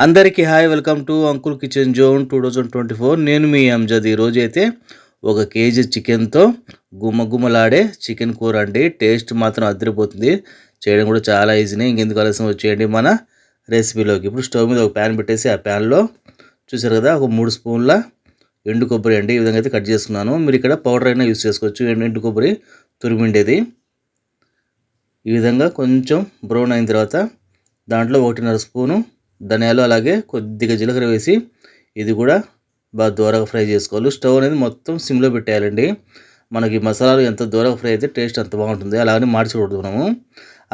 అందరికీ hi welcome to uncle kitchen zone 2024. నేను మీ అంజద్. ఈరోజైతే 1 కేజీ చికెన్తో గుమ్మగుమ్మలాడే చికెన్ కూర అండి. టేస్ట్ మాత్రం అదిరిపోతుంది. చేయడం కూడా చాలా ఈజీనే. ఇంకెందుకు ఆలస్యం వచ్చేయండి మన రెసిపీలోకి. ఇప్పుడు స్టవ్ మీద ఒక ప్యాన్ పెట్టేసి ఆ ప్యాన్లో చూసారు కదా ఒక 3 స్పూన్ల ఎండు కొబ్బరి అండి. ఈ విధంగా అయితే కట్ చేసుకున్నాను. మీరు ఇక్కడ పౌడర్ అయినా యూస్ చేసుకోవచ్చు. ఎండు కొబ్బరి తురిమిండేది. ఈ విధంగా కొంచెం బ్రౌన్ అయిన తర్వాత దాంట్లో 1.5 స్పూను ధనియాలు, అలాగే కొద్దిగా జీలకర్ర వేసి ఇది కూడా బాగా దూరగా ఫ్రై చేసుకోవాలి. స్టవ్ అనేది మొత్తం సిమ్లో పెట్టేయాలండి. మనకి మసాలాలు ఎంత దూరగా ఫ్రై అయితే టేస్ట్ అంత బాగుంటుంది. అలాగని మార్చకూడదు మనము.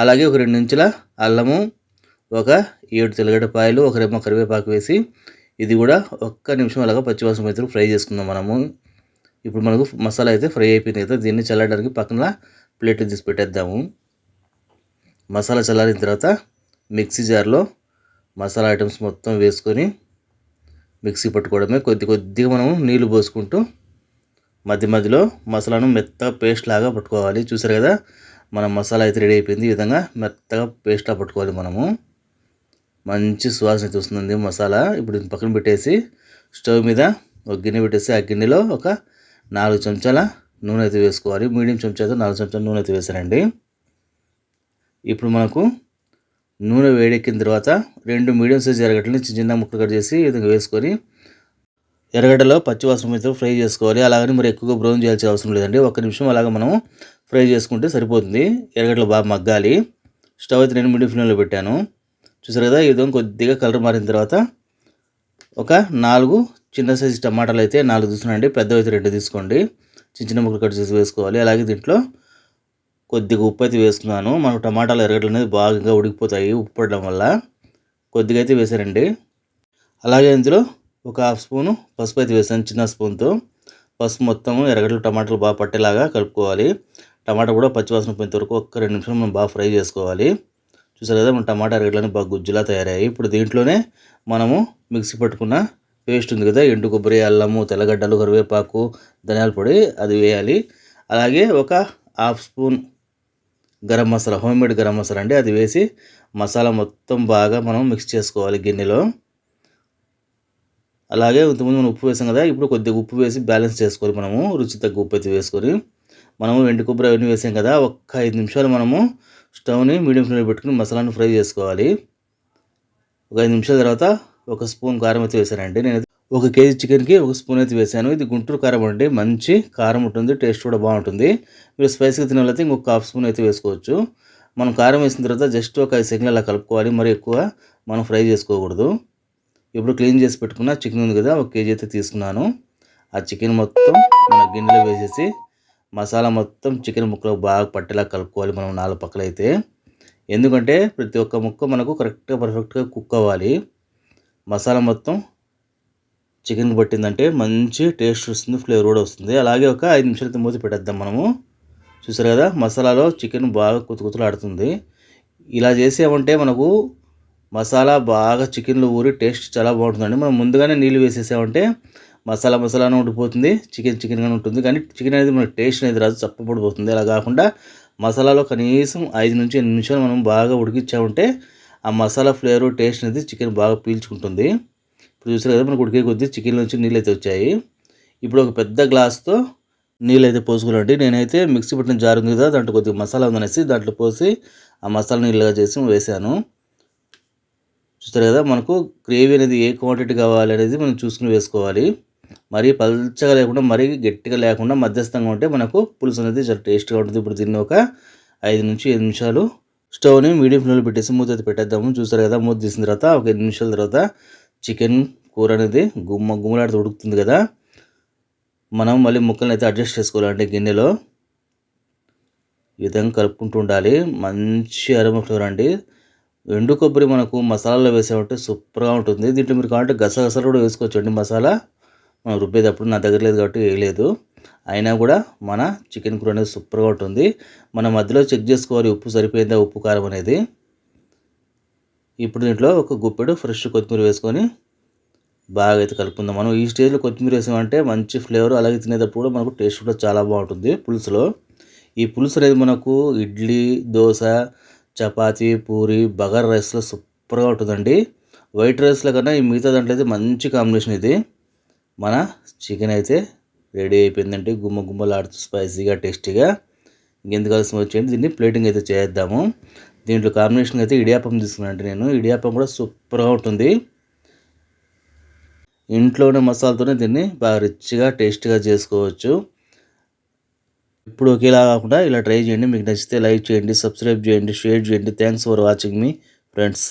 అలాగే ఒక 2 ఇంచుల అల్లము, ఒక 7 తెల్లగడ్డపాయలు, ఒక రెమ్మ కరివేపాకు వేసి ఇది కూడా 1 నిమిషం అలాగా పచ్చివాసన అయితే ఫ్రై చేసుకుందాం మనము. ఇప్పుడు మనకు మసాలా అయితే ఫ్రై అయిపోయింది కదా, దీన్ని చల్లడానికి పక్కన ప్లేట్ తీసి పెట్టేద్దాము. మసాలా చల్లారిన తర్వాత మిక్సీ జార్లో మసాలా ఐటమ్స్ మొత్తం వేసుకొని మిక్సీ పట్టుకోవడమే. కొద్దిగా మనం నీళ్లు పోసుకుంటూ మధ్య మధ్యలో మసాలాను మెత్తగా పేస్ట్ లాగా పట్టుకోవాలి. చూసారు కదా మన మసాలా అయితే రెడీ అయిపోయింది. ఈ విధంగా మెత్తగా పేస్ట్లా పట్టుకోవాలి మనము. మంచి సువాసన అయితే వస్తుంది మసాలా. ఇప్పుడు పక్కన పెట్టేసి స్టవ్ మీద ఒక గిన్నె పెట్టేసి ఆ గిన్నెలో ఒక 4 చెంచాల నూనె అయితే వేసుకోవాలి. మీడియం చెంచాతో 4 చెంచాల నూనె అయితే వేసానండి. ఇప్పుడు మనకు నూనె వేడెక్కిన తర్వాత 2 మీడియం సైజ్ ఎర్రగడ్డలని చిన్న ముక్కలు కట్ చేసి ఈ విధంగా వేసుకొని ఎర్రగడ్డలో పచ్చివాసన అయితే ఫ్రై చేసుకోవాలి. అలాగని మరి ఎక్కువగా బ్రౌన్ చేయాల్సిన అవసరం లేదండి. 1 నిమిషం అలాగ మనం ఫ్రై చేసుకుంటే సరిపోతుంది. ఎర్రగడ్డలు బాగా మగ్గాలి. స్టవ్ అయితే నేను మీడియం ఫ్లేమ్లో పెట్టాను. చూసారు కదా ఈ విధంగా కొద్దిగా కలర్ మారిన తర్వాత ఒక 4 చిన్న సైజు టమాటాలు అయితే 4 తీసుకున్నాండి. పెద్దవి అయితే 2 తీసుకోండి. చిన్న ముక్కలు కట్ చేసి వేసుకోవాలి. అలాగే దీంట్లో కొద్దిగా ఉప్పు అయితే వేసుకున్నాను. మనకు టమాటాలు ఎర్రగడ్డలు అనేది బాగా ఉడికిపోతాయి ఉప్పు పడడం వల్ల. కొద్దిగా అయితే వేసారండి. అలాగే ఇందులో ఒక 1/2 స్పూను పసుపు అయితే వేసాను చిన్న స్పూన్తో. పసుపు మొత్తం ఎర్రగడ్డలు టమాటాలు బాగా పట్టేలాగా కలుపుకోవాలి. టమాటా కూడా పచ్చివాసన పోయేంత వరకు 1-2 నిమిషాలు మనం బాగా ఫ్రై చేసుకోవాలి. చూసారు కదా మన టమాటా ఎర్రగడ్డలని బాగా గుజ్జులా తయారయ్యాయి. ఇప్పుడు దీంట్లోనే మనము మిక్సీ పట్టుకున్న పేస్ట్ ఉంది కదా, ఎండు కొబ్బరి, అల్లము, తెల్లగడ్డలు, కరివేపాకు, ధనియాల పొడి అది వేయాలి. అలాగే ఒక 1/2 స్పూన్ గరం మసాలా, హోమ్మేడ్ గరం మసాలా అండి, అది వేసి మసాలా మొత్తం బాగా మనం మిక్స్ చేసుకోవాలి గిన్నెలో. అలాగే ఇంతకుముందు మనం ఉప్పు వేసాం కదా, ఇప్పుడు కొద్దిగా ఉప్పు వేసి బ్యాలెన్స్ చేసుకోవాలి మనము. రుచి తగ్గ ఉప్పు అయితే వేసుకొని మనము ఎండు కొబ్బరి అవన్నీ వేసాం కదా, 5 నిమిషాలు మనము స్టవ్ని మీడియం ఫ్లేమ్లో పెట్టుకుని మసాలాను ఫ్రై చేసుకోవాలి. ఒక 5 నిమిషాల తర్వాత 1 స్పూన్ కారం అయితే వేసానండి. నేను 1 కేజీ చికెన్కి 1 స్పూన్ అయితే వేసాను. ఇది గుంటూరు కారం అండి, మంచి కారం ఉంటుంది, టేస్ట్ కూడా బాగుంటుంది. మీరు స్పైసీగా తినాలైతే ఇంకొక 1/2 స్పూన్ అయితే వేసుకోవచ్చు. మనం కారం వేసిన తర్వాత జస్ట్ ఒక 5 సెకండ్లు అలా కలుపుకోవాలి. మరి ఎక్కువ మనం ఫ్రై చేసుకోకూడదు. ఇప్పుడు క్లీన్ చేసి పెట్టుకున్న చికెన్ ఉంది కదా, 1 కేజీ అయితే తీసుకున్నాను. ఆ చికెన్ మొత్తం మన గిన్నెలో వేసేసి మసాలా మొత్తం చికెన్ ముక్కలకు బాగా పట్టేలా కలుపుకోవాలి మనం 4 పక్కలైతే. ఎందుకంటే ప్రతి ఒక్క ముక్క మనకు కరెక్ట్గా పర్ఫెక్ట్గా కుక్ అవ్వాలి. మసాలా మొత్తం చికెన్కి పట్టిందంటే మంచి టేస్ట్ వస్తుంది, ఫ్లేవర్ కూడా వస్తుంది. అలాగే ఒక 5 నిమిషాలు అయితే మూత పెట్టేద్దాం మనము. చూసారు కదా మసాలాలో చికెన్ బాగా కుతుకుతులాడుతుంది. ఇలా చేసామంటే మనకు మసాలా బాగా చికెన్లో ఊరి టేస్ట్ చాలా బాగుంటుందండి. మనం ముందుగానే నీళ్ళు వేసేసామంటే మసాలానే ఉండిపోతుంది, చికెన్గానే ఉంటుంది. కానీ చికెన్ అనేది మనకి టేస్ట్ అనేది రాదు, చప్పపడిపోతుంది. అలా కాకుండా మసాలాలో కనీసం 5 నుంచి 8 నిమిషాలు మనం బాగా ఉడికించామంటే ఆ మసాలా ఫ్లేవర్ టేస్ట్ అనేది చికెన్ బాగా పీల్చుకుంటుంది. ఇప్పుడు చూసారు కదా మనకు ఉడికే కొద్దీ చికెన్ నుంచి నీళ్ళు అయితే వచ్చాయి. ఇప్పుడు ఒక పెద్ద గ్లాస్తో నీళ్ళు అయితే పోసుకోవాలండి. నేనైతే మిక్సీ పట్టిన జార్ ఉంది కదా, దాంట్లో కొద్దిగా మసాలా ఉందనేసి దాంట్లో పోసి ఆ మసాలా నీళ్ళగా చేసి వేసాను. చూస్తారు కదా మనకు గ్రేవీ అనేది ఏ క్వాంటిటీ కావాలి అనేది మనం చూసుకుని వేసుకోవాలి. మరీ పల్చగా లేకుండా మరీ గట్టిగా లేకుండా మధ్యస్థంగా ఉంటే మనకు పులుసు అనేది చాలా టేస్ట్గా ఉంటుంది. ఇప్పుడు దీన్ని ఒక 5 నుంచి 8 నిమిషాలు స్టవ్ని మీడియం ఫ్లేమ్లో పెట్టేసి మూత అయితే పెట్టేద్దాము. చూసారు కదా మూత తీసిన తర్వాత ఒక 8 నిమిషాల తర్వాత చికెన్ కూర అనేది గుమ్మలాడుతూ ఉడుకుతుంది కదా, మనం మళ్ళీ ముక్కలను అయితే అడ్జస్ట్ చేసుకోవాలంటే గిన్నెలో ఈ విధంగా కలుపుకుంటూ ఉండాలి. మంచి అరోమా ఫ్లేవర్ అండి. ఎండు కొబ్బరి మనకు మసాలాలో వేసామంటే సూపర్గా ఉంటుంది. దీంట్లో మీరు కావాలంటే గసగసాలు కూడా వేసుకోవచ్చు అండి. మసాలా మనం రుబ్బేటప్పుడు నా దగ్గర లేదు కాబట్టి వేయలేదు. అయినా కూడా మన చికెన్ కూర అనేది సూపర్గా ఉంటుంది. మనం మధ్యలో చెక్ చేసుకోవాలి ఉప్పు సరిపోయిందా, ఉప్పు కారం అనేది. ఇప్పుడు దీంట్లో ఒక గుప్పెడు ఫ్రెష్ కొత్తిమీర వేసుకొని బాగా అయితే కలుపుకుందాం మనం. ఈ స్టేజ్లో కొత్తిమీర వేసామంటే మంచి ఫ్లేవర్, అలాగే తినేటప్పుడు కూడా మనకు టేస్ట్ కూడా చాలా బాగుంటుంది పులుసులో. ఈ పులుసు అనేది మనకు ఇడ్లీ, దోశ, చపాతీ, పూరి, బగారా రైస్లో సూపర్గా ఉంటుందండి. వైట్ రైస్లో కన్నా ఈ మిగతా దాంట్లో అయితే మంచి కాంబినేషన్ ఇది. మన చికెన్ అయితే రెడీ అయిపోయిందండి, గుమ్మ గుమ్మలాడుతూ స్పైసీగా టేస్టీగా. ఇంకెందుకు ఆలస్యం వచ్చేయండి, దీన్ని ప్లేటింగ్ అయితే చేద్దాము. దీంట్లో కాంబినేషన్ అయితే ఇడియాప్పం తీసుకున్నాను నేను. ఇడియాప్పం కూడా సూపర్గా ఉంటుంది. ఇంట్లోనే మసాలాతోనే దీన్ని బాగా రిచ్గా టేస్ట్గా చేసుకోవచ్చు. ఇప్పుడు ఒకేలా కాకుండా ఇలా ట్రై చేయండి. మీకు నచ్చితే లైక్ చేయండి, సబ్స్క్రైబ్ చేయండి, షేర్ చేయండి. Thanks for watching me friends.